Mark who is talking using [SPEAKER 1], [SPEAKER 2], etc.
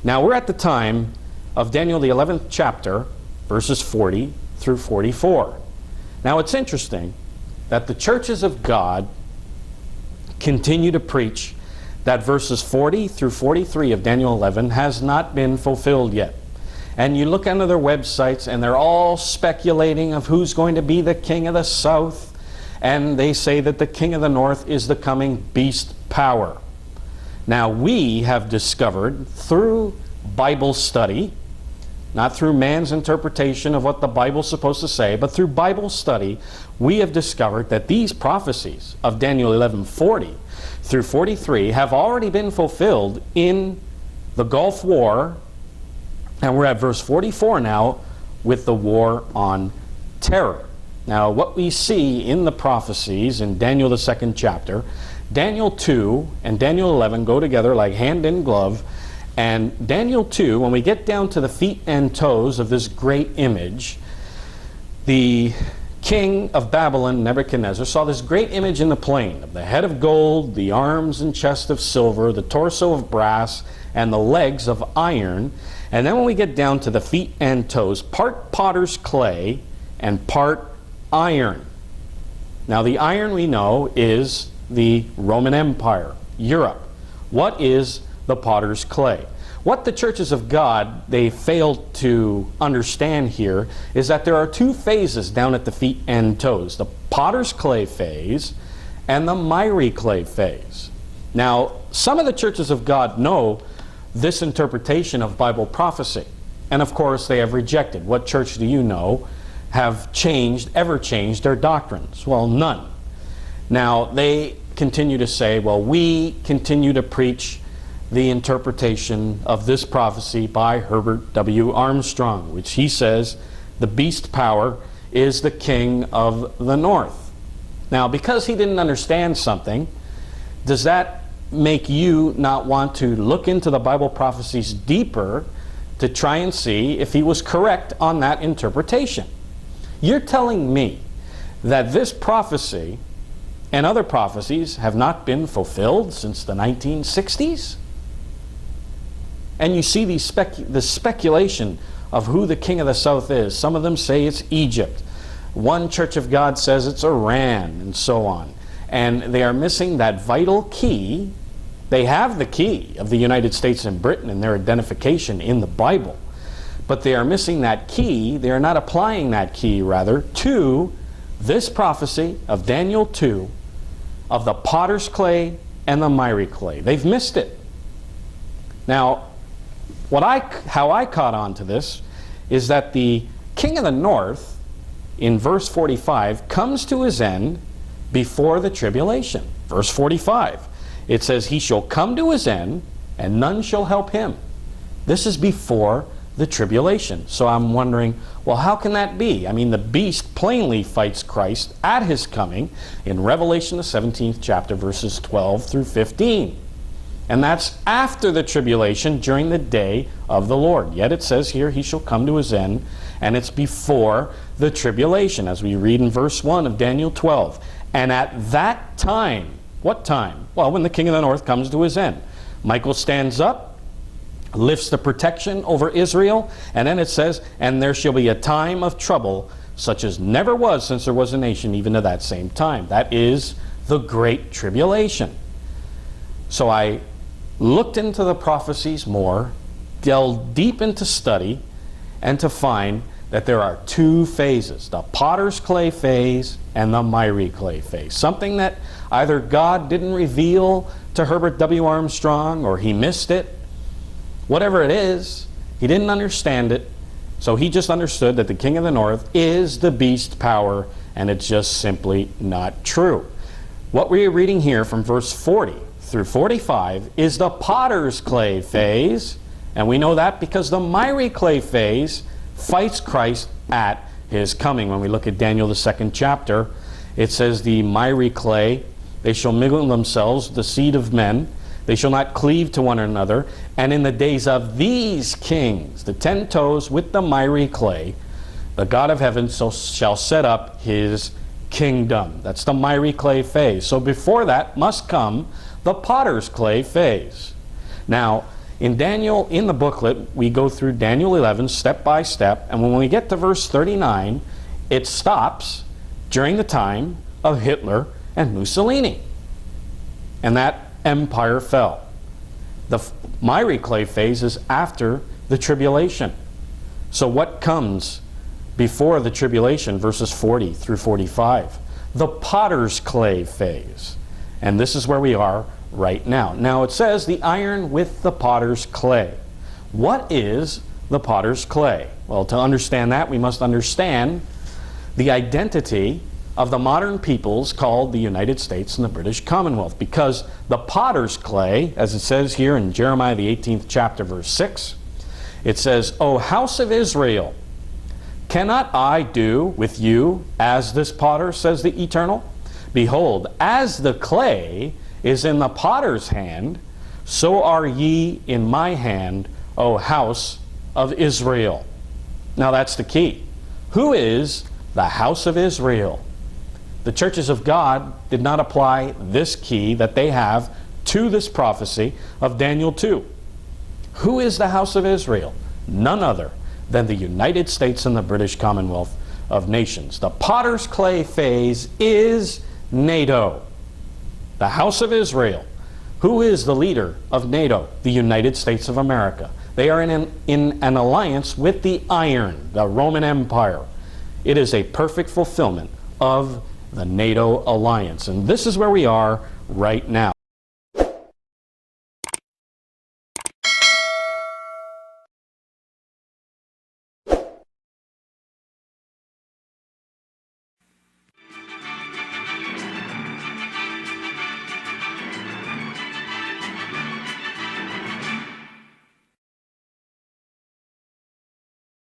[SPEAKER 1] Now we're at the time of Daniel the 11th chapter, verses 40 through 44. Now it's interesting that the churches of God continue to preach that verses 40 through 43 of Daniel 11 has not been fulfilled yet. And you look onto their websites and they're all speculating of who's going to be the king of the south. And they say that the king of the north is the coming beast power. Now we have discovered through Bible study, not through man's interpretation of what the Bible's supposed to say, but through Bible study, we have discovered that these prophecies of Daniel 11:40 through 43 have already been fulfilled in the Gulf War, and we're at verse 44 now with the war on terror. Now what we see in the prophecies in Daniel the 2nd chapter, Daniel 2 and Daniel 11 go together like hand in glove. And Daniel 2, when we get down to the feet and toes of this great image, the king of Babylon, Nebuchadnezzar, saw this great image in the plain of the head of gold, the arms and chest of silver, the torso of brass, and the legs of iron. And then when we get down to the feet and toes, part potter's clay and part iron. Now the iron we know is the Roman Empire, Europe. What is the potter's clay? What the churches of God, they failed to understand here is that there are two phases down at the feet and toes, the potter's clay phase and the miry clay phase. Now, some of the churches of God know this interpretation of Bible prophecy, and of course they have rejected. What church do you know have ever changed their doctrines? Well, none. Now, they continue to say, well, we continue to preach the interpretation of this prophecy by Herbert W. Armstrong, which he says the beast power is the king of the north. Now, because he didn't understand something, does that make you not want to look into the Bible prophecies deeper to try and see if he was correct on that interpretation? You're telling me that this prophecy and other prophecies have not been fulfilled since the 1960s? And you see the speculation of who the king of the south is. Some of them say it's Egypt. One church of God says it's Iran, and so on. And they are missing that vital key. They have the key of the United States and Britain and their identification in the Bible. But they are missing that key. They are not applying that key, rather, to this prophecy of Daniel 2 of the potter's clay and the miry clay. They've missed it. Now, how I caught on to this is that the king of the north, in verse 45, comes to his end before the tribulation. Verse 45, it says, he shall come to his end, and none shall help him. This is before the tribulation. So I'm wondering, well, how can that be? I mean, the beast plainly fights Christ at his coming in Revelation the 17th chapter, verses 12 through 15. And that's after the tribulation, during the day of the Lord. Yet it says here, he shall come to his end, and it's before the tribulation, as we read in verse 1 of Daniel 12. And at that time, what time? Well, when the king of the north comes to his end. Michael stands up, lifts the protection over Israel, and then it says, and there shall be a time of trouble, such as never was since there was a nation, even to that same time. That is the Great Tribulation. So I looked into the prophecies more, delved deep into study, and to find that there are two phases, the potter's clay phase and the miry clay phase. Something that either God didn't reveal to Herbert W. Armstrong, or he missed it. Whatever it is, he didn't understand it, so he just understood that the king of the north is the beast power, and it's just simply not true. What we're reading here from verse 40 through 45 is the potter's clay phase, and we know that because the miry clay phase fights Christ at his coming. When we look at Daniel the 2nd chapter, it says the miry clay, they shall mingle themselves, the seed of men, they shall not cleave to one another, and in the days of these kings, the 10 toes with the miry clay, the God of heaven shall set up his kingdom. That's the miry clay phase. So before that must come the potter's clay phase. Now, In Daniel, in the booklet, we go through Daniel 11 step by step, and when we get to verse 39, it stops during the time of Hitler and Mussolini. And that empire fell. The miry clay phase is after the tribulation. So what comes before the tribulation, verses 40 through 45? The potter's clay phase. And this is where we are right now. Now it says the iron with the potter's clay. What is the potter's clay? Well, to understand that, we must understand the identity of the modern peoples called the United States and the British Commonwealth. Because the potter's clay, as it says here in Jeremiah the 18th chapter, verse 6, it says, O house of Israel, cannot I do with you as this potter, says the Eternal? Behold, as the clay is in the potter's hand, so are ye in my hand, O house of Israel. Now that's the key. Who is the house of Israel? The churches of God did not apply this key that they have to this prophecy of Daniel 2. Who is the house of Israel? None other than the United States and the British Commonwealth of Nations. The potter's clay phase is NATO, the house of Israel. Who is the leader of NATO? The United States of America. They are in an alliance with the iron, the Roman Empire. It is a perfect fulfillment of the NATO alliance. And this is where we are right now.